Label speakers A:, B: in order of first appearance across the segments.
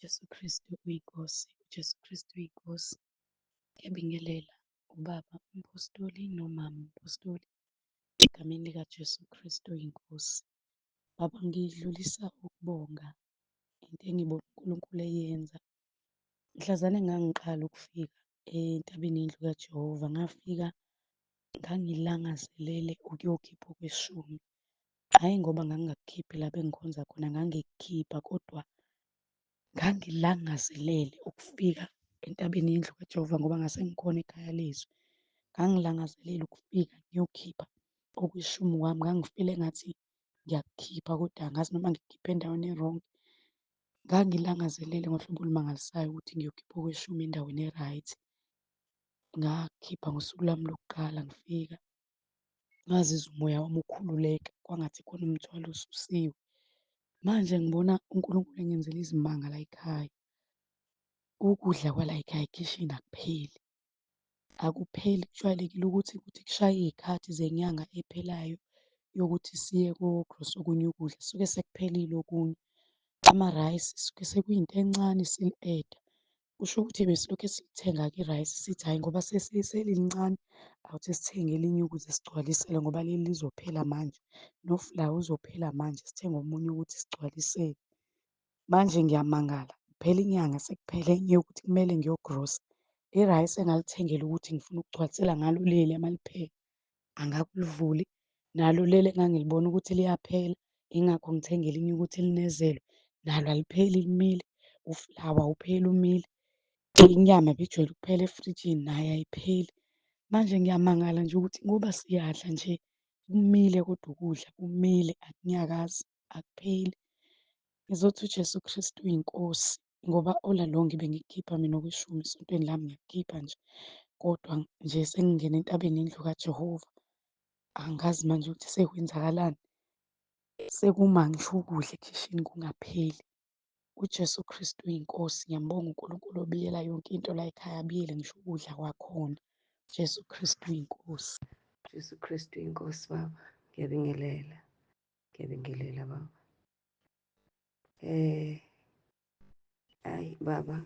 A: Jesu Kristu uyinkosi, uJesu Kristu uyinkosi. Ngiyabingelela ubaba umpostoli nomama umpostoli egameni likaJesu Kristu oyinkosi. Baba, ngidlulisa ukubonga into engibona uNkulunkulu eyenza. Mhlazane ngangiqala ukufika entabeni yendlu kaJehova, ngafika ngangilangazelele ukuyokhipha okweshumi. Hhayi ngoba ngangingakukhiphi la bengikhonza khona, ngangikukhipha, kodwa ngangilangazelele ukufika entabeni yendlu kaJehova ngoba ngase ngikhona ekhaya lezwi. Ngangilangazelela ukufika ngiyokhipha okweshumi kwami. Ngangifile engathi ngiyakukhipha kodwa angazi noma ngikukhiphe endaweni e-wrong. Ngangilangazelele ngohlobo olumangalisayo ukuthi ngiyokhipha okweshumi endaweni e-right. Ngakhipha ngosuku lwami lokuqala ngifika, ngazizwa umoya wami ukhululeka, kwangathi khona umthwalo osusiwe. Manje ngibona uNkulunkulu engenzela izimanga la ekhaya. Ukudla kwala ekhaya ekhishini akupheli, akupheli. Kujwayelekile ukuthi kushaye iy'khathi zenyanga ephelayo yokuthi siye kogrosa okunye ukudla suke sekuphelile okunye. Amarayisi suke sekuyinto encane sili-eda. Kusho ukuthi besilokhu silithenga-ke irayisi sithi hhayi ngoba selilincane awuthi sithenge elinye ukuze sigcwalisele ngoba leli lizophela manje. Nofulawa uzophela manje, sithenge omunye ukuthi sigcwalisele. Manje ngiyamangala, kuphela inyanga sekuphele enye yokuthi kumele ngiyogrosa. Irayisi engalithengela ukuthi ngifuna ukugcwalisela ngalo leli uma liphela, angakulivuli. Nalo leli engangilibona ukuthi liyaphela, yingakho ngithenga elinye ukuthi linezelwe, nalo alipheli limile. Ufulawa awupheli umile. Inyama ebijwayele ukuphela efrijini nayo ayipheli. Manje ngiyamangala nje ukuthi ngoba siyadla nje kumile kodwa ukudla kumile, akunyakazi, akupheli. Ngizothi uJesu Kristu uyinkosi ngoba all along bengikukhipha mina okweshumi esontweni lami ngiyakukhipha nje. Kodwa nje sengingena entabeni yendlu kaJehova, angazi manje ukuthi sekwenzakalani. Sekuma ngisho ukudla ekhishini kungapheli. UJesu Kristu uyinkosi, ngiyambonga uNkulunkulu obiyela yonke into la ekhaya, abiyele ngisho ukudla kwakhona. Jesu Kristu uyinkosi.
B: Jesu Kristu inkosi baba, ngiyabingelela, ngiyabingelela baba. Hayi baba,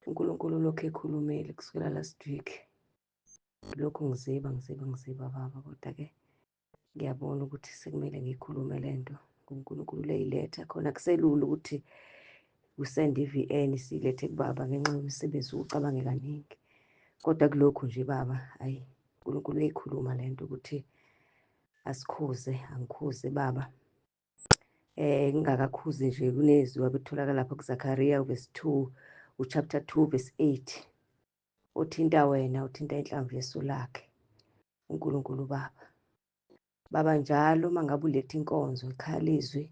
B: uNkulunkulu lokhu ekhulumile kusukela last week. Lokhu ngiziba baba, kodwa-ke ngiyabona ukuthi sekumele ngiyikhulume le nto. UNkulunkulu leyiletha khona kuselula ukuthi usende i-VN siyilethe kubaba ngenxa yomsebenzi ucabange kaningi. Kodwa kulokhu nje baba, hayi uNkulunkulu uyayikhuluma le nto ukuthi asikhuze, angikhuze baba. Ngingakakhuzi nje kunezwi wabetholakala lapha kuZakhariya verse 2, chapter 2 verse 8. Uthinta wena, uthinta inhlamvu yeso lakhe. uNkulunkulu baba. Baba, njalo mangabe uletha inkonzo ekhaya lezwi,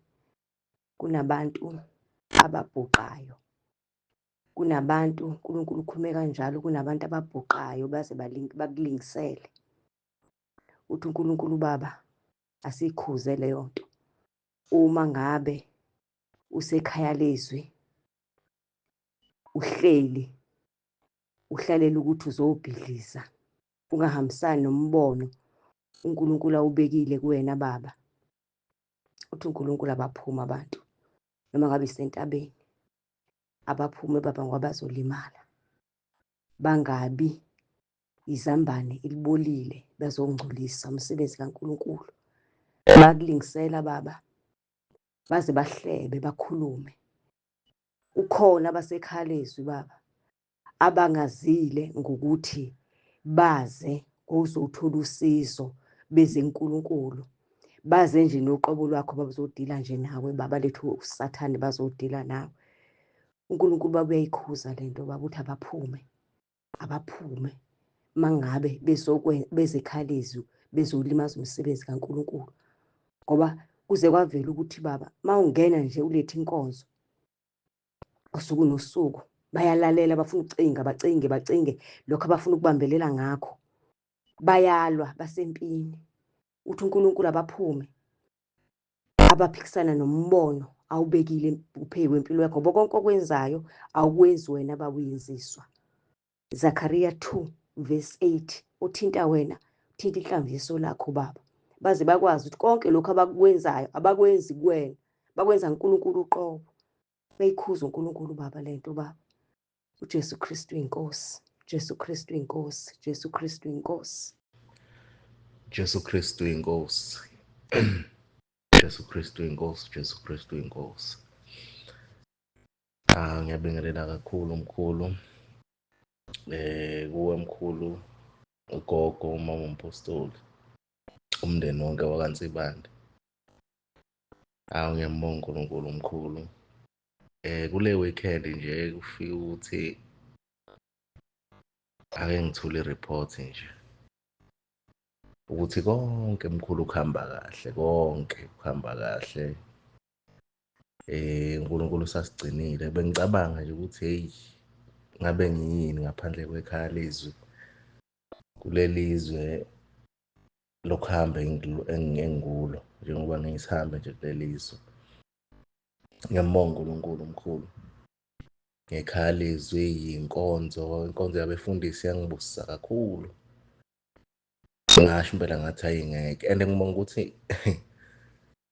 B: kunabantu ababhuqayo. Kunabantu, uNkulunkulu ukhulume kanjalo, kunabantu ababhuqayo baze bakulingisele. Uthi uNkulunkulu baba, asiyikhuze leyo nto. Uma ngabe usekhaya lezwi, uhlalela ukuthi uzobhidliza, ungahambisani nombono uNkulunkulu awubekile kuwena baba. Uthi uNkulunkulu abaphume abantu, noma ngabe isentabeni, abaphume baba ngoba bazolimala. Bangabi izambane ilibolile bazongcolisa umsebenzi kaNkulunkulu. Bakulingisela baba, baze bahlebe bakhulume. Ukhona abasekhaya lezwi baba, abangazile ngokuthi baze uzothola usizo bezenkulunkulu. Baze nje noqobo lwakho bazodila nje nawe baba, lethu usathane bazodila nawe. uNkulunkulu baba uyayikhuza le nto baba, uthi abaphume mangabe bezekhaya lezwi bezolimaza umsebenzi kaNkulunkulu. Ngoba kuze kwavela ukuthi baba, mawungena nje ulethe inkonzo usuku nosuku, bayalalela, bafuna ukucinga, bacinge lokho abafuna ukubambelela ngakho. Bayalwa basempini. Uthi uNkulunkulu abaphume, abaphikisana nombono awubekile uphezu kwempilo yakho. Ngoba konke okwenzayo awukwenzi wena baba, uyenziswa. Zakhariya 2 verse 8, uthinta wena, uthinta inhlamvu yeso lakho baba, baze bakwazi ukuthi konke lokhu abakwenzayo abakwenzi kuwena, bakwenza uNkulunkulu uqobo. beyikhuza uNkulunkulu Baba lento Baba. uJesu Kristu inkosi, Jesu Kristu inkosi, Jesu Kristu inkosi.
C: Jesu Kristu inkosi. Jesu Kristu inkosi, Jesu Kristu inkosi. Ngiyabingelela kakhulu mkhulu. Kuwe mkhulu, ugogo, umama umpostoli, umndeni wonke wakaNsibande. Ngiyambonga uNkulunkulu mkhulu. Kule weekend nje kufika ukuthi ake ngithule i-report nje ukuthi konke mkhulu kuhamba kahle, konke kuhamba kahle. uNkulunkulu usasigcinile. Bengicabanga nje ukuthi hey, ngabe ngiyini ngaphandle kwekhaya lezwi kulelizwe lokuhamba engikulo, njengoba ngisihambe nje kulelizwe. Ngiyambonga uNkulunkulu mkhulu ngekhaya lezwi, inkonzo yabefundisi yangibusisa kakhulu. Ngingasho impela ngathi ayingeke, and ngibonga ukuthi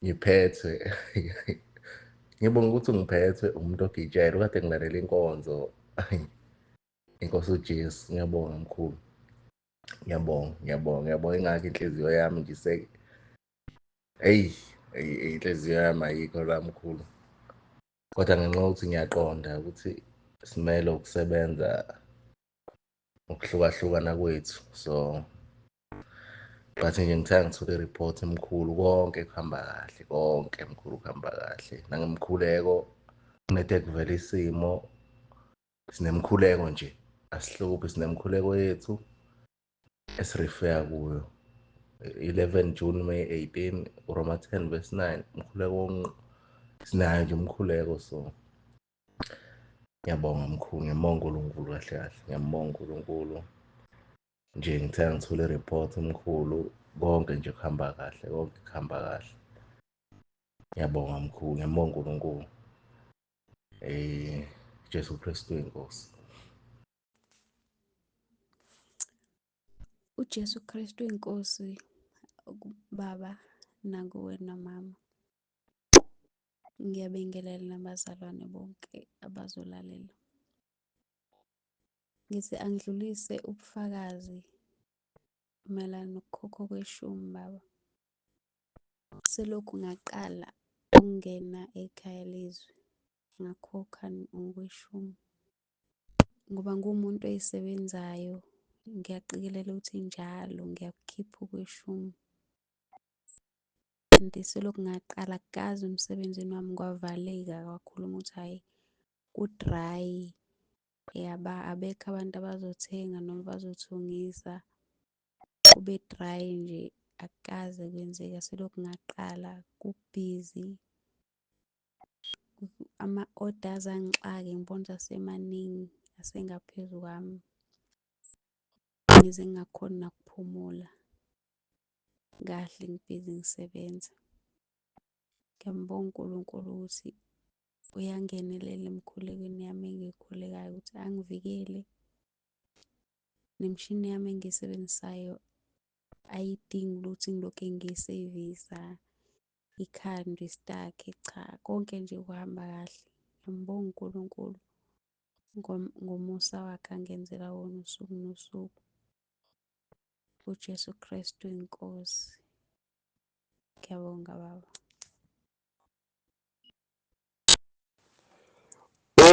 C: ngiphethwe ngibonga ukuthi ngiphethwe umuntu ogitshela kade ngilalela inkonzo. Inkosi uJesu, ngiyabonga mkhulu, ngiyabonga. Ingakho inhliziyo yami nje inhliziyo yami ayikho la mkhulu, kodwa ngenxa yokuthi ngiyaqonda ukuthi simele ukusebenza ngokuhlukahlukana kwethu. So but nje ngithanda ngithole i-report mkhulu, konke kuhamba kahle, konke mkhulu kuhamba kahle. Nangemkhuleko kunede kuvela isimo, sinemkhuleko nje, asihluphi, sinemkhuleko yethu esirifeya kuyo. 11 June May 18 Roma 10 verse 9, umkhuleko sinayo nje umkhuleko. So ngiyabonga mkhulu, ngiyambonga uNkulunkulu kahle kahle, ngiyambonga uNkulunkulu. Nje ngithanda ngithole i-report mkhulu, konke nje kuhamba kahle, konke kuhamba kahle. Ngiyabonga mkhulu, ngiyambonga uNkulunkulu. Jesu Kristu inkosi.
D: uJesu Kristu inkosi, Baba nakuwe nomama. Ngiyabingelela nabazalwane bonke abazolalela. Ngithi angidlulise ubufakazi mayelana nokukhokha kweshumi Baba. Selokhu ngaqala ukungena ekhaya lezwi ngakhokha ngokweshumi, ngoba ngumuntu oyisebenzayo. Ngiyaqikelela ukuthi njalo ngiyakukhipha okweshumi. Kanti selokhu ngaqala kukazi emsebenzini wami kwavaleka, kwakhuluma ukuthi hhayi ku-dry, abekho abantu abazothenga noma bazothungisa, kube dry nje, akukaze kwenzeka. Selokhu ngaqala kubhizi, ama-orders angixake ngibona asemaningi, asengaphezu kwami, ngize ngingakhoni nakuphumula kahle, ngibhizi ngisebenza. Ngiyambonga uNkulunkulu ukuthi uyangenelela emkhulekweni yami engiyikhulekayo, ukuthi angivikele. Nemishini yami engiyisebenzisayo ayidingi ukuthi ngilokhu ngiyisevisa, ikhandwe istakhe, cha, konke nje kuhamba kahle. Ngiyambonga uNkulunkulu ngomusa wakhe angenzela wona usuku nosuku. uJesu Kristu inkosi. Ngiyabonga Baba.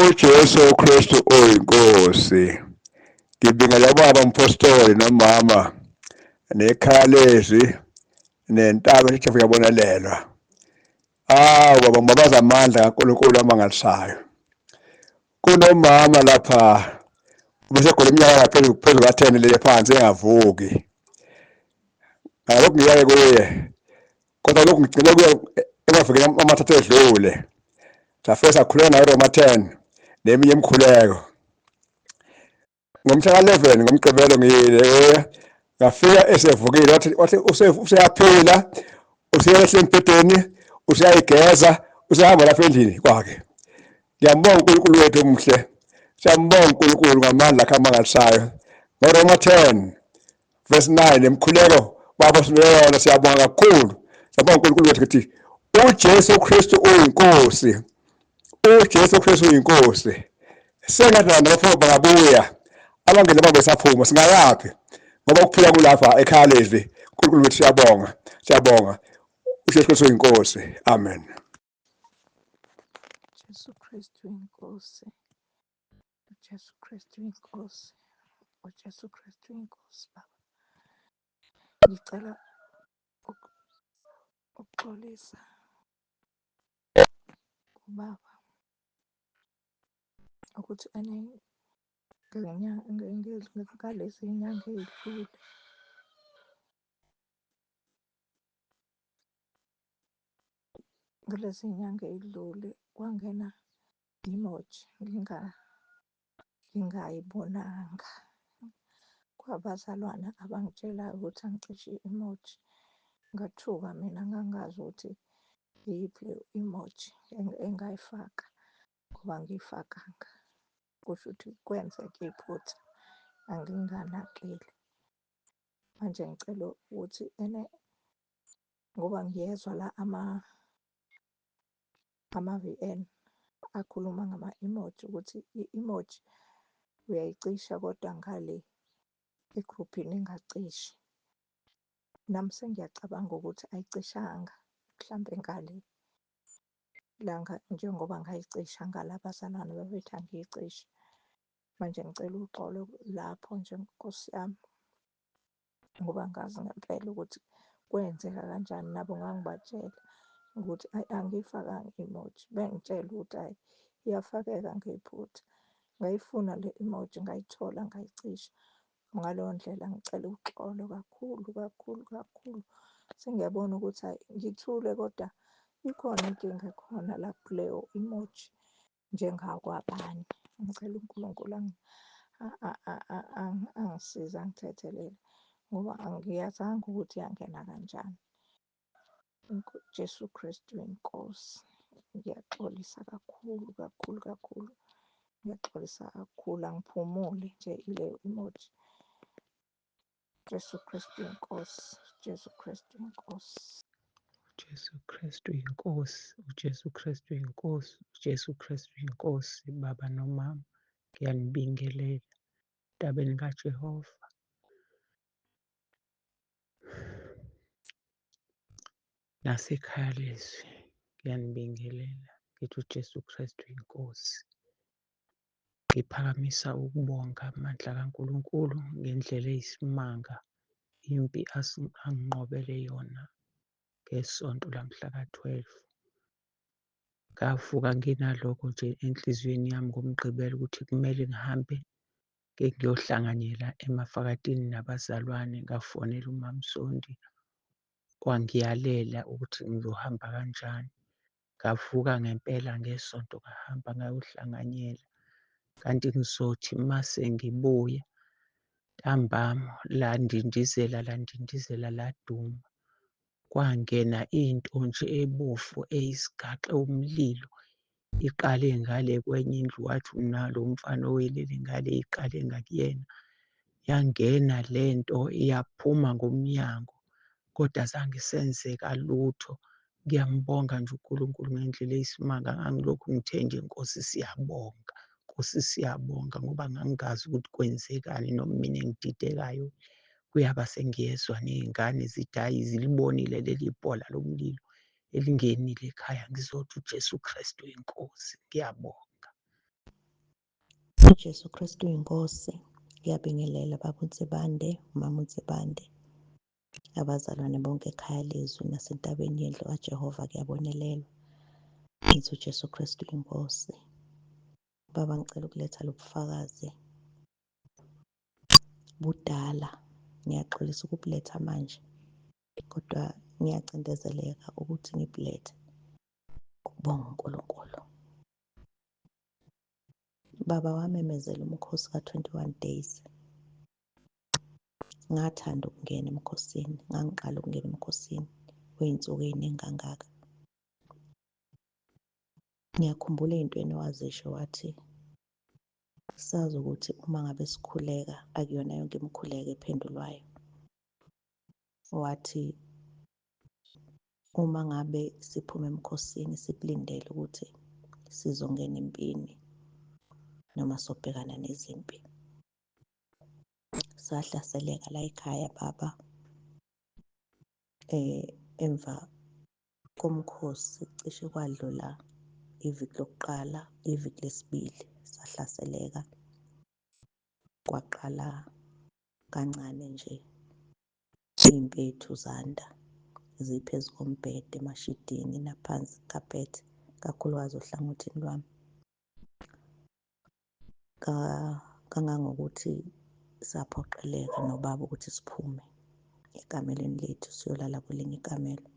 E: uJesu Kristu uyinkosi. Ngibingelela baba umpostoli nomama nekhaya lezwi nentaba ethi yabonelelwa. Baba ngibabaza amandla kaNkulunkulu amangalisayo. Kunomama lapha ubesegula iminyaka yaphezulu ka-10 le phansi engavuki. Ngalokhu ngiyaye kuye, kodwa lokhu ngigcine kuye emavikini amathathu edlule. Safike sakhuleka naye Roma 10 neminye imikhuleko. Ngomhla ka-11 ngomgqibelo ngiyile ngafika esevukile, wathi useyaphila, useyehla embhedeni, useyayigeza, usehamba lapha endlini kwakhe. Ngiyambonga uNkulunkulu wethu omuhle, siyambonga uNkulunkulu ngamandla akhe amangalisayo. NgoRoma 10 verse 9 emkhuleko baba sibeyona, siyabonga kakhulu. Siyabonga uNkulunkulu wethu ukuthi uJesu Kristu uyinkosi. uJesu Kristu uyinkosi. Sengathi nabafo bangabuya abangene babesaphuma singayaphi ngoba ukuphila kulapha ekhaya lezi uNkulunkulu wethu siyabonga uJesu Kristu uyinkosi amen.
F: Jesu Kristu inkosi. uJesu Kristu inkosi. uJesu Kristu inkosi Baba. Ngicela ukuxolisa ubaba ukuthi ngalezi nyanga ey'dlule kwangena imoji ngingayibonanga. Kwabazalwana abangitshelayo ukuthi angicishe imoji. Ngathuka mina ngangazi ukuthi iyiphi le imoji engayifaka ngoba ngiyifakanga. Kusho ukuthi kwenzeka iphutha anginganakile. Manje ngicela ukuthi ngoba ngiyezwa la ama-VN akhuluma ngama-emoji ukuthi i-emoji uyayicisha kodwa ngale egruphini ingacishi. Nami sengiyacabanga ukuthi ayicishanga mhlampe ngale njengoba ngayicisha ngala abazalwane babethi angiyicishe. Manje ngicela uxolo lapho nje Nkosi yami ngoba ngazi ngempela ukuthi kwenzeka kanjani. Nabo ngangibatshela ukuthi angiyifakanga i-emoji. Bengitshela ukuthi hhayi iyafakeka ngephutha. Ngayifuna le emoji ngayithola ngayicisha. Ngaleyo ndlela ngicela uxolo kakhulu kakhulu kakhulu. Sengiyabona ukuthi hhayi ngithule kodwa ikhona inkinga ekhona la kuleyo emoji njengakwabanye. Ngicela uNkulunkulu angisize angithethelele ngoba angiyazanga ukuthi yangena kanjani. Jesu Kristu inkosi. Ngiyaxolisa kakhulu kakhulu kakhulu. Ngiyaxolisa kakhulu angiphumuli nje ileyo emoji. Jesu Kristu inkosi. Jesu Kristu inkosi.
G: Jesu Kristu inkosi, uJesu Kristu inkosi, uJesu Kristu inkosi. Baba nomama, ngiyanibingelela entabeni kaJehova. Nasekhaya lezwi ngiyanibingelela ngithi uJesu Kristu inkosi. Ngiphakamisa ukubonga amandla kaNkulunkulu ngendlela eyisimanga impi anginqobele yona ngesonto lamhla ka-12. Ngavuka nginalokho nje enhliziyweni yami ngomgqibelo ukuthi kumele ngihambe ngiyohlanganyela emafakatini nabazalwane. Ngafonela uMam'Sondi wangiyalela ukuthi ngizohamba kanjani. Ngavuka ngempela ngesonto ngahamba ngayohlanganyela. Kanti ngizothi mase ngibuya ntambama landindizela laduma. Kwangena into nje ebovu eyisigaxa umlilo iqale ngale kwenye indlu wathi nalo umfana owelele ngale iqale ngakuyena. Yangena lento iyaphuma ngomnyango kodwa azange senzeka lutho. Ngiyambonga nje uNkulunkulu ngendlela eyisimanga. Ngangilokhu ngithe nje Nkosi siyabonga, Nkosi siyabonga ngoba ngangingazi ukuthi kwenzekani noma mina engididekayo. Kuyaba sengiyezwa ney'ngane zithi hhayi zilibonile leli bhola lomlilo elingenile ekhaya. Ngizothi uJesu Kristu inkosi. Ngiyabonga.
H: uJesu Kristu inkosi. Ngiyabingelela Baba uNsibande, uMama uNsibande, abazalwane bonke ekhaya lezwi nasentabeni yendlu kaJehova kuyabonelelwa. Ngithi uJesu Kristu inkosi. Baba ngicela ukuletha lobufakazi budala. Ngiyaxolisa ukubuletha manje kodwa ngiyacindezeleka ukuthi ngibulethe ukubonga uNkulunkulu. Baba wamemezela umkhosi ka-21 days. Ngathanda ukungena emkhosini. Ngangiqala ukungena emkhosini wey'nsuku ey'ningi kangaka. Ngiyakhumbula ey'ntweni owazisho wathi sazi ukuthi uma ngabe sikhuleka akuyona yonke imikhuleko ephendulwayo. Wathi uma ngabe siphuma emkhosini sikulindele ukuthi sizongena empini noma sobhekana nezimpi. Sahlaseleka la ekhaya baba, emva komkhosi cishe kwadlula iviki lokuqala, iviki lesibili sahlaseleka. Kwaqala kancane nje iy'mpethu zanda ziphezu kombhede, emashidini naphansi kaphethe, kakhulukazi ohlangothini lwami. Kangangokuthi saphoqeleka nobaba ukuthi siphume ekamelweni lethu siyolala kwelinye ikamelo.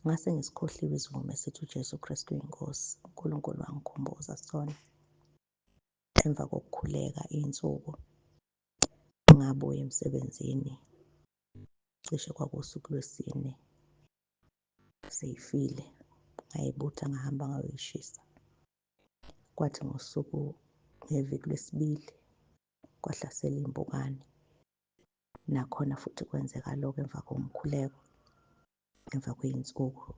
H: Ngase ngisikhohliwe isivumo esithi uJesu Kristu uyinkosi, uNkulunkulu wangikhumbuza sona. Emva kokukhuleka iy'nsuku ngabuya emsebenzini, cishe kwakuwusuku lwesine, seyifile ngayibutha ngahamba ngayoyishisa. Kwathi ngosuku ngeviki lwesibili kwahlasela iy'mpukane. Nakhona futhi kwenzeka lokho emva komkhuleko, emva kwey'nsuku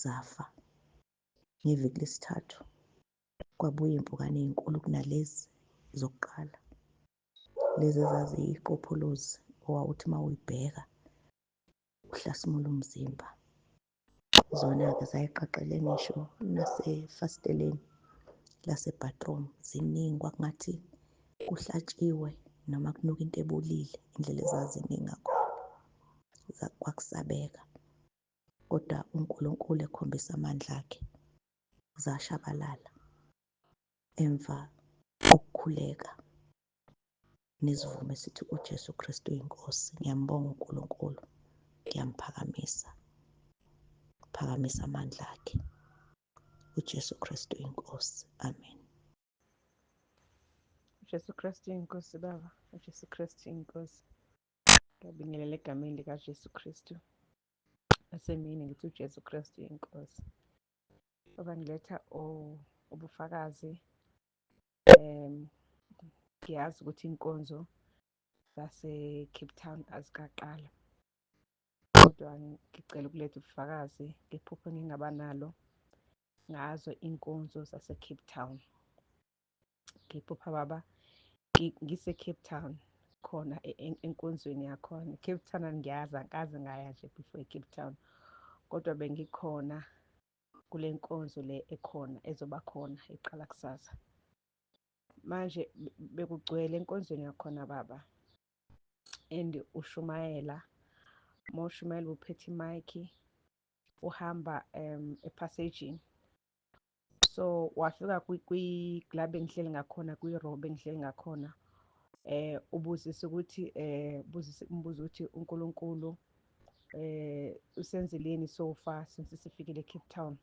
H: zafa. Ngeviki lesithathu kwabuya iy'mpukane ey'nkulu kunalezi zokuqala, lezi ezaziyiqopholozi owawuthi uma uyibheka uhlasimula umzimba. Zona-ke zayiqaqele ngisho nasefasiteleni lase-bathroom, ziningi kwakungathi kuhlatshiwe noma kunuka into ebolile, indlela ezaziningi ngakhona. Kwakusabeka, kodwa uNkulunkulu ekhombisa amandla akhe zashabalala emva kokukhuleka nesivumo esithi uJesu Kristu uyinkosi. Ngiyambonga uNkulunkulu, ngiyamphakamisa, phakamisa amandla akhe. uJesu Kristu uyinkosi. Amen.
F: uJesu Kristu inkosi baba, uJesu Kristu inkosi. Ngiyabingelela egameni likaJesu Kristu. Nasemini ngithi uJesu Kristu inkosi. Baba ngiletha ubufakazi. Ngiyazi ukuthi inkonzo zase-Cape Town azikaqala, kodwa ngicela ukuletha ubufakazi ngephupho engingaba nalo ngazo inkonzo zase-Cape Town. Ngiphupha baba ngise-Cape Town khona enkonzweni yakhona. Cape Town angiyazi, angikaze ngaya nje before e-Cape Town, kodwa bengikhona kule nkonzo le ekhona ezoba khona iqala kusasa. Manje bekugcwele enkonzweni yakhona baba, and ushumayela, mawushumayela uphethe imayikhi uhamba ephasejini. So wafika la bengihleli ngakhona, kwi-row bengihleli ngakhona, ubuzise ukuthi umbuzo ukuthi uNkulunkulu usenzeleni so far since sifikile eCape Town.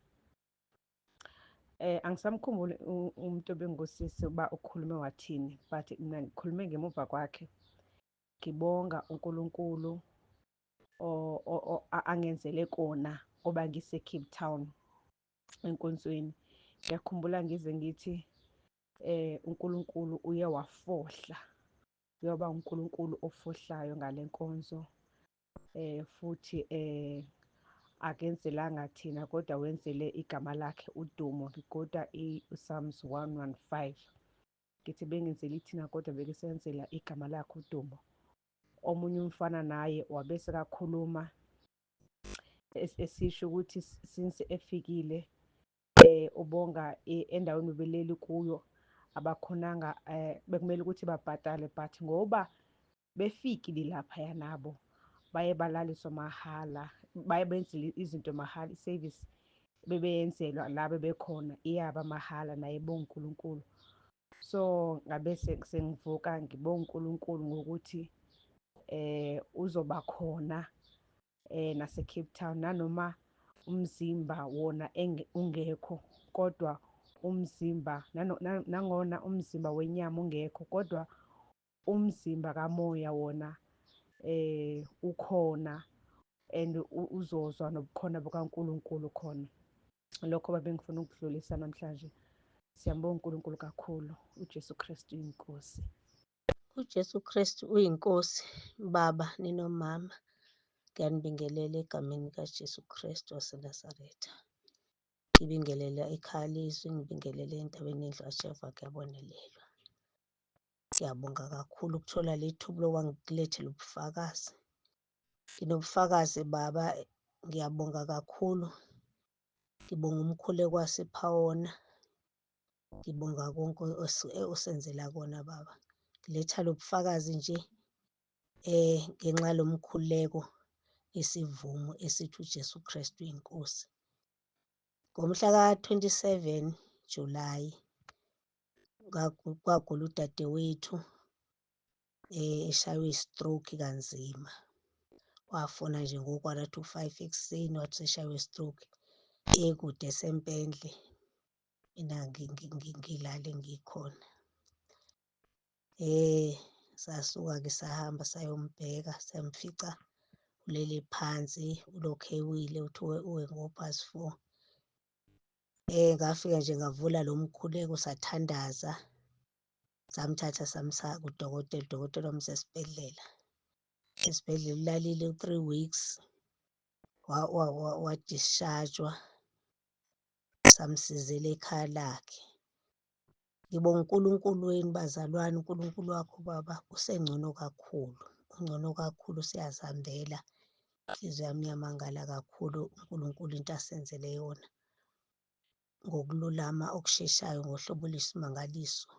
F: Angisamkhumbuli umuntu obengusisi uba ukhulume wathini, but mina ngikhulume ngemuva kwakhe ngibonga uNkulunkulu angenzele kona ngoba ngise-Cape Town enkonzweni. Ngiyakhumbula ngize ngithi uNkulunkulu uye wafohla, uyoba uNkulunkulu ofohlayo ngale nkonzo, futhi akenzelanga thina kodwa wenzele igama lakhe udumo. Ngikoda uPsalms 115 ngithi bengenzeli thina kodwa bekesenzela igama lakhe udumo. Omunye umfana naye wabese kakhuluma esisho ukuthi since efikile ubonga endaweni ubeleli kuyo abakhonanga, bekumele ukuthi babhadale, but ngoba befikile laphaya nabo baye balaliswa mahhala, baye benzele izinto mahhala, isevisi bebeyenzelwa la bebekhona iyaba mahhala, naye bonga uNkulunkulu. So ngabe sengivuka ngibonga uNkulunkulu ngokuthi uzoba khona nase-Cape Town, nanoma umzimba wona ungekho, kodwa umzimba nangona umzimba wenyama ungekho, kodwa umzimba kamoya wona ukhona, and uzozwa nobukhona bukaNkulunkulu khona. Lokho babengifuna ukudlulisa namhlanje. Siyambonga uNkulunkulu kakhulu. uJesu Kristu inkosi.
I: uJesu Kristu uyinkosi. Baba ninomama, ngiyanibingelela egameni likaJesu Kristu waseNazaretha. ngibingelela ikhaya lizwi, ngibingelele entabeni yendlu kaJehova kuyabonelelwa. Ngiyabonga kakhulu ukuthola le thuba lokwangikulethela ubufakazi. Nginobufakazi baba, ngiyabonga kakhulu. Ngibonga umkhuleko wasipha wona. Ngibonga konke osenzela kona baba. Ngiletha lo bufakazi nje ngenxa yalo mkhuleko isivumo esithi uJesu Kristu uyinkosi. Ngomhla ka-27 Julayi kwagula udadewethu eshaywe i-stroke kanzima. Wafona nje ngo-4:45 ekuseni wathi useshaywe i-stroke ekude eseMpendle, mina ngilale ngikhona. Sasuka-ke sahamba sayombheka, samfica ulele phansi ulokhu ewile uthi uwe ngo-4:30. Ngafika nje ngavula lo mkhuleko sathandaza, samthatha samsa kudokotela, udokotela wamsa esibhedlela. Esibhedlela ulalile u-3 weeks wa-discharge-wa, samsizela ekhaya lakhe. Ngibonga uNkulunkulu wenu bazalwane, uNkulunkulu wakho baba usengcono kakhulu, ungcono kakhulu, siyazihambela. Inhliziyo yami iyamangala kakhulu uNkulunkulu into asenzele yona ngokululama okusheshayo ngohlobo oluyisimangaliso.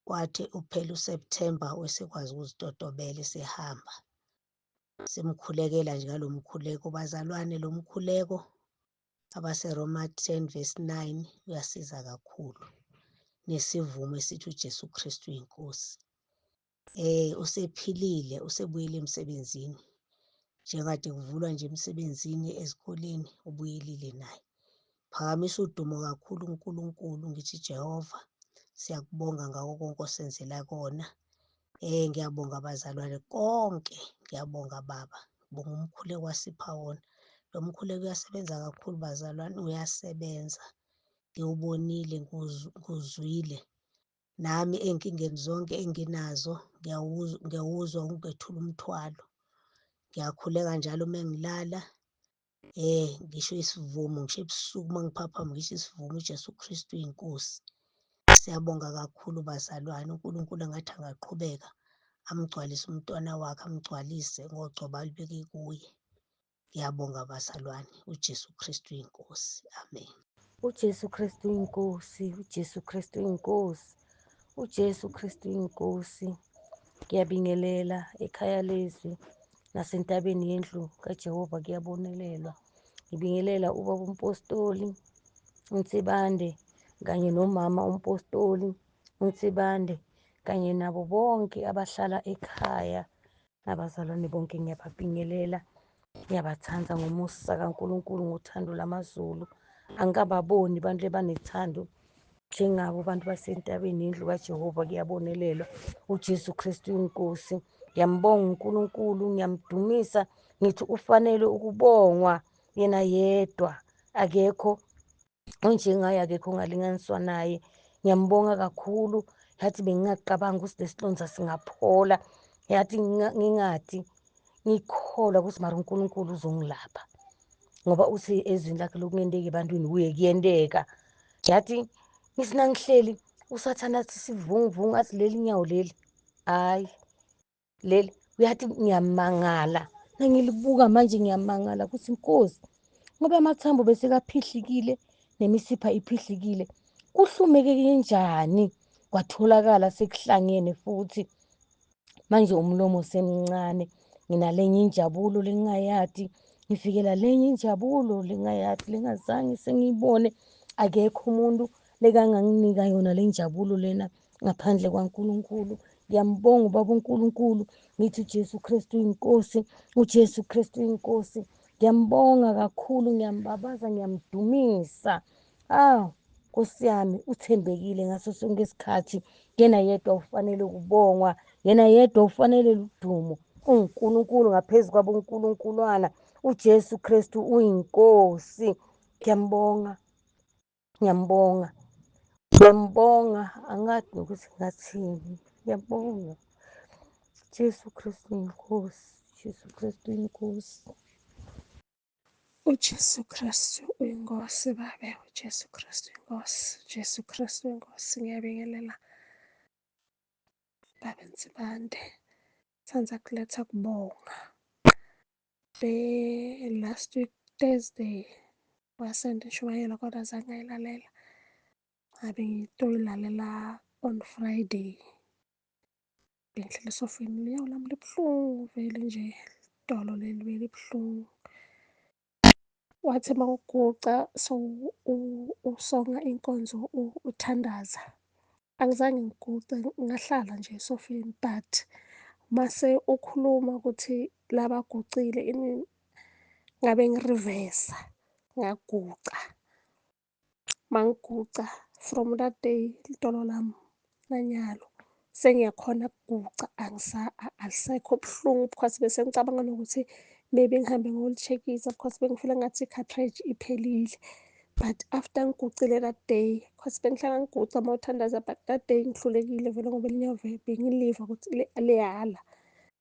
I: Kwathi uphela uSepthemba wesekwazi ukuzitotobela esehamba. Simkhulekela nje ngalo mkhuleko bazalwane, lo mkhuleko abaseRoma 10:9 uyasiza kakhulu. Nesivumo esithi uJesu Kristu uyinkosi. Usephilile, usebuyele emsebenzini. Njengade kuvulwa nje emsebenzini ezikoleni ubuyelile naye. Phakamisa udumo kakhulu uNkulunkulu, ngithi Jehova siyakubonga ngako konke osenzela kona. Ngiyabonga bazalwane konke, ngiyabonga baba. Ngibonga umkhuleko wasipha wona. Lo mkhuleko uyasebenza kakhulu bazalwane, uyasebenza. Ngiwubonile, nguzwile. Nami ey'nkingeni zonke enginazo ngiyawuzwa ungethula umthwalo. Ngiyakhuleka njalo uma ngilala, ngisho isivumo, ngisho ebusuku uma ngiphaphama ngisho isivumo uJesu Kristu uyinkosi. Siyabonga kakhulu bazalwane, uNkulunkulu angathi angaqhubeka amgcwalise umntwana wakhe, amgcwalise ngogcobo alibeke kuye. Ngiyabonga bazalwane, uJesu Kristu uyinkosi. Amen.
B: uJesu Kristu uyinkosi, uJesu Kristu uyinkosi, uJesu Kristu uyinkosi. Ngiyabingelela ekhaya lezwi nasentabeni yendlu kaJehova kuyabonelelwa. Ngibingelela ubaba umpostoli uNsibande kanye nomama umpostoli uNsibande kanye nabo bonke abahlala ekhaya nabazalwane bonke ngiyababingelela. Ngiyabathanda ngomusa kaNkulunkulu, ngothando lamaZulu. Angikababoni abantu lebanethando njengabo abantu basentabeni yendlu kaJehova kuyabonelelwa. uJesu Kristu uyinkosi. Ngiyambonga uNkulunkulu, ngiyamdumisa, ngithi ufanele ukubongwa yena yedwa. Akekho onjengaye, akekho ongalinganiswa naye. Ngiyambonga kakhulu. Yathi bengingaqabanga ukuthi lesihlonza singaphola, yathi ngingathi ngikholwa ukuthi mara uNkulunkulu uzongilapha ngoba uthi ezwini lakhe lokungenteka ebantwini kuye kuyenteka. Yathi ngithi nangihleli usathane athi sivunguvungu, athi leli nyawo leli, hhayi leli, uyathi ngiyamangala. Nangilibuka manje ngiyamangala ukuthi Nkosi, ngoba amathambo besekaphihlikile nemisipha iphihlikile, kuhlumeke kanjani kwatholakala sekuhlangene futhi. Manje umlomo semncane, nginalenye injabulo lengingayadi, ngifikela lenye injabulo lengingayadi, lengazange sengiyibone. Akekho umuntu lekanganginika yona le njabulo lena ngaphandle kwaNkulunkulu. Ngiyambonga ubaba uNkulunkulu, ngithi uJesu Kristu uyinkosi, uJesu Kristu uyinkosi. Ngiyambonga kakhulu, ngiyambabaza, ngiyamdumisa. Nkosi yami uthembekile ngaso sonke isikhathi. Yena yedwa ufanele ukubongwa, yena yedwa ufanele udumo. UNkulunkulu ngaphezu kwabonkulunkuluwana, uJesu Kristu uyinkosi. Ngiyambonga, ngiyambonga, ngiyambonga, angazi nokuthi ngathini. Ngiyambonga. Jesu Kristu uyinkosi, Jesu Kristu uyinkosi.
J: uJesu Kristu uyinkosi babe, uJesu Kristu uyinkosi, uJesu Kristu uyinkosi. Ngiyabingelela Baba Nsibande, sanza kuletha kubonga. Last week Thursday wasenda inshumayelo kodwa azange ngayilalela. Ngabe ngitoyilalela on Friday. Ngihlala esofeni, unyawo lami libuhlungu vele nje, idolo leli belibuhlungu. Wathi mawuguca usonga inkonzo uthandaza. Angizange ngiguce, ngahlala nje esofeni, but mase ukhuluma ukuthi labagucile ini, ngabe ngirivesa ngaguca. Mangiguca from that day idolo lami lanyalo sengiyakhona ukuguca, alisekho buhlungu because bese ngicabanga nokuthi maybe ngihambe ngiyoli-check-isa because bengifila ngathi i-cartridge iphelile. But after ngigucile that day, because bengihlala ngiguca mawuthandaza, but that day ngihlulekile vele ngoba elinye uve bengiliva ukuthi liyala.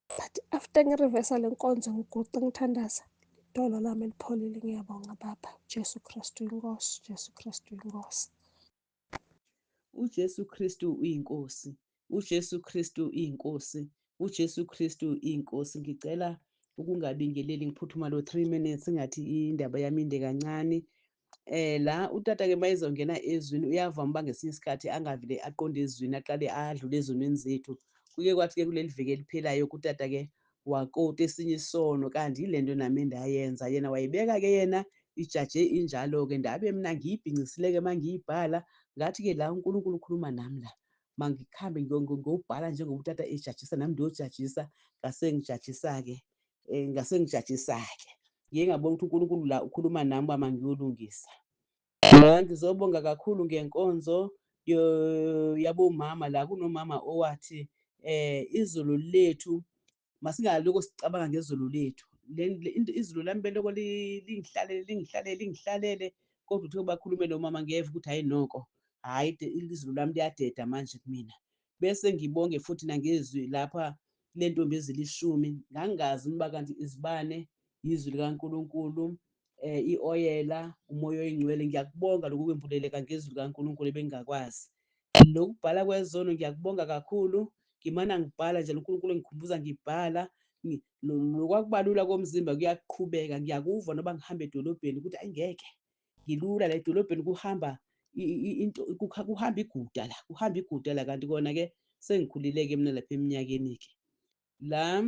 J: But after ngirivesa le nkonzo ngiguca ngithandaza, idolo lami lipholile. Ngiyabonga Baba. Jesu Kristu inkosi, Jesu Kristu inkosi.
K: uJesu Kristu uyinkosi, uJesu Kristu uyinkosi, uJesu Kristu uyinkosi. Ngicela ukungabingeleli, ngiphuthuma lo 3 minutes ngathi indaba yami inde kancane. La utata-ke mayezongena ezwini uyavama uba ngesinye isikhathi angavele aqonde ezwini, aqale adlule ezonweni zethu. Kuke kwathi-ke kuleli viki eliphelayo kutata-ke wakota esinye isono, kanti yile nto nami ndayenza. Yena wayibeka-ke yena ijaje injalo-ke, ndabe mina ngiyibhincisile-ke uma ngiyibhala ngathi-ke la uNkulunkulu ukhuluma nami la, mangikhambe ngiyobhala njengoba utata ejajisa, nami ngiyojajisa. Ngasengijajisa-ke ngasengijajisa-ke ngiye ngabona ukuthi uNkulunkulu la ukhuluma nami uba mangiyolungisa. Ngizobonga kakhulu ngenkonzo yabomama. La kunomama owathi izulu lethu masingaloko sicabanga ngezulu lethu, izulu lami beloko lingihlalele kodwa uthi bakhulume nomama ngeva ukuthi hayi noko hayi izulu lami liyadeda manje kumina. Bese ngibonge futhi nangezwi lapha le ntombi ezilishumi, ngangazi ukuba kanti izibane izwi likaNkulunkulu, i-oyela, umoya oyingcwele. Ngiyakubonga lokhu kwembuleleka ngezwi likaNkulunkulu ebengingakwazi. Lokubhala kwezono ngiyakubonga kakhulu, ngimana ngibhala nje uNkulunkulu engikhumbuza ngibhala. Lokwakubalula komzimba kuyaqhubeka, ngiyakuva noba ngihamba edolobheni ukuthi ayingeke ngilula la edolobheni kuhamba kuhamba iguda la, kanti kona-ke sengikhulileke mina lapha eminyakeni-ke. La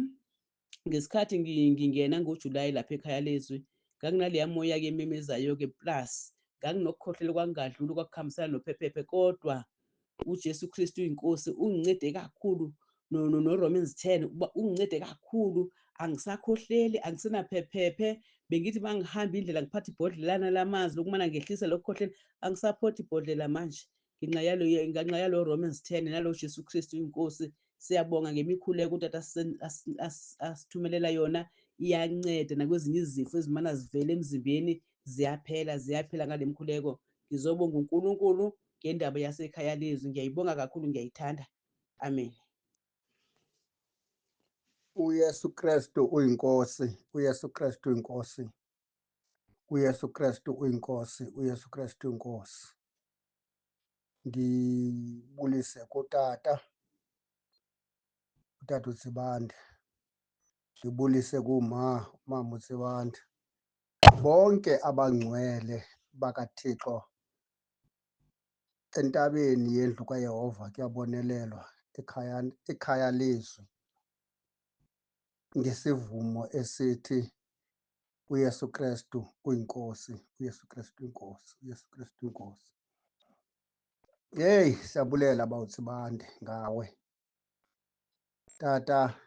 K: ngesikhathi ngingena ngoJulayi lapha ekhaya lezwi, nganginaleya moya-ke ememezayo-ke, plus nganginokukhohlela okwangadluli okwakuhambisana nophephethe, kodwa uJesu Kristu uyinkosi ungincede kakhulu. No-Romans 10 ungincede kakhulu, angisakhohleli, angisenaphephethe. Bengithi uma ngihamba indlela ngiphathe ibhodlelana lamanzi lokumana ngehlisa lokukhohlela, angisaphothe ibhodlela manje ngenxa yalo Romans 10 nalo Jesu Kristu inkosi. Siyabonga ngemikhuleko utata asithumelela yona, iyanceda nakwezinye izifo ezimana zivela emzimbeni, ziyaphela ngale mkhuleko. Ngizobonga uNkulunkulu ngendaba yasekhaya lezwi, ngiyayibonga kakhulu, ngiyayithanda. Amen.
L: uYesu Kristu uyinkosi, uYesu Kristu uyinkosi, uYesu Kristu uyinkosi, uYesu Kristu uyinkosi. Ngibulise kutata uZibande, ngibulise mama uZibande, bonke abangcwele bakaThixo entabeni yendlu kaYehova kuyabonelelwa ekhaya lezwi, ngesivumo esithi uYesu Kristu uyinkosi, uYesu Kristu uyinkosi, uYesu Kristu uyinkosi. Hey, siyabulela bawuZibande ngawe tata.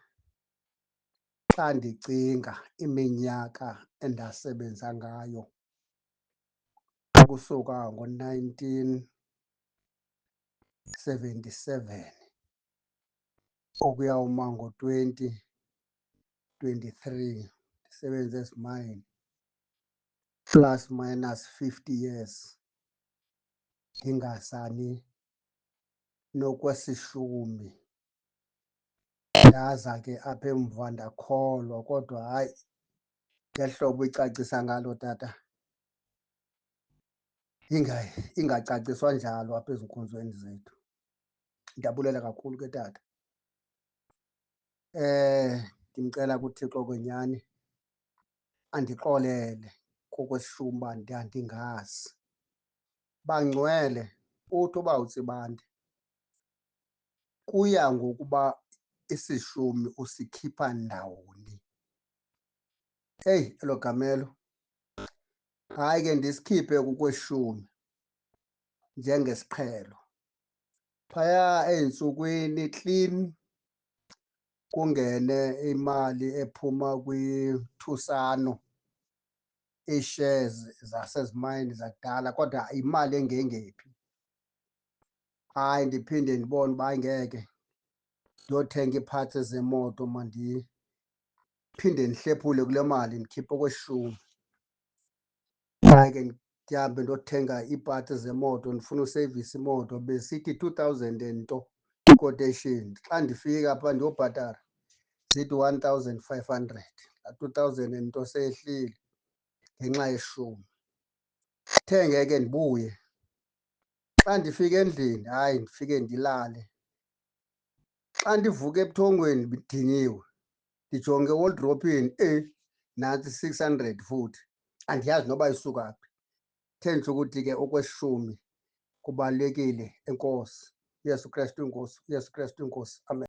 L: Xa ndicinga iminyaka endasebenza ngayo ukusuka ngo-1977 ukuyawuma ngo-2023, ndisebenze ezimayini, plus minus 50 years, ndingazani nokwesishumi. Ndaza ke apha emva ndakholwa, kodwa hayi ngehlobo icacisa ngalo tata ingacaciswa njalo apha ezinkonzweni zethu. Ndiyabulela kakhulu ke tata. Ndimcela kuThixo kwenyani andixolele kokwesishuma uba ndandingazi. Bangcwele uthi uba utsibande kuya ngokuba isishumi usikhipha ndawoni. Eyi, elo gamelo. Hayi ke ndisikhiphe kukweshumi njengesiqhelo. Phaya ey'ntsukwini clean kungene imali ephuma kwiThusano, ii-shares zasezimayini zakudala, kodwa imali engengephi. Hayi ndiphinde ndibone uba ngeke ndiyothenga iiphatsi zemoto, mandiphinde ndihlephule kule mali ndikhiphe okweshumi. Hayi ke ndihambe ndiyothenga iipatsi zemoto, ndifuna useyivisa imoto. Besithi 2,000 and nto i-quotation. Xa ndifika apha ndiyobhatala zithi 1,500. Laa 2,000 and nto seyehlile ngenxa yeshumi. Ndithenge ke ndibuye. Xa ndifika endlini, hayi ndifike ndilale. Xa ndivuka ebuthongweni ndidiniwe, ndijonge ewolodropini, nantsi 600 futhi. Andiyazi noba isuka phi. Thenjwe ukuthi ke okweshumi kubalulekile. Enkosi. uYesu Krestu inkosi, uYesu Krestu inkosi. Amen.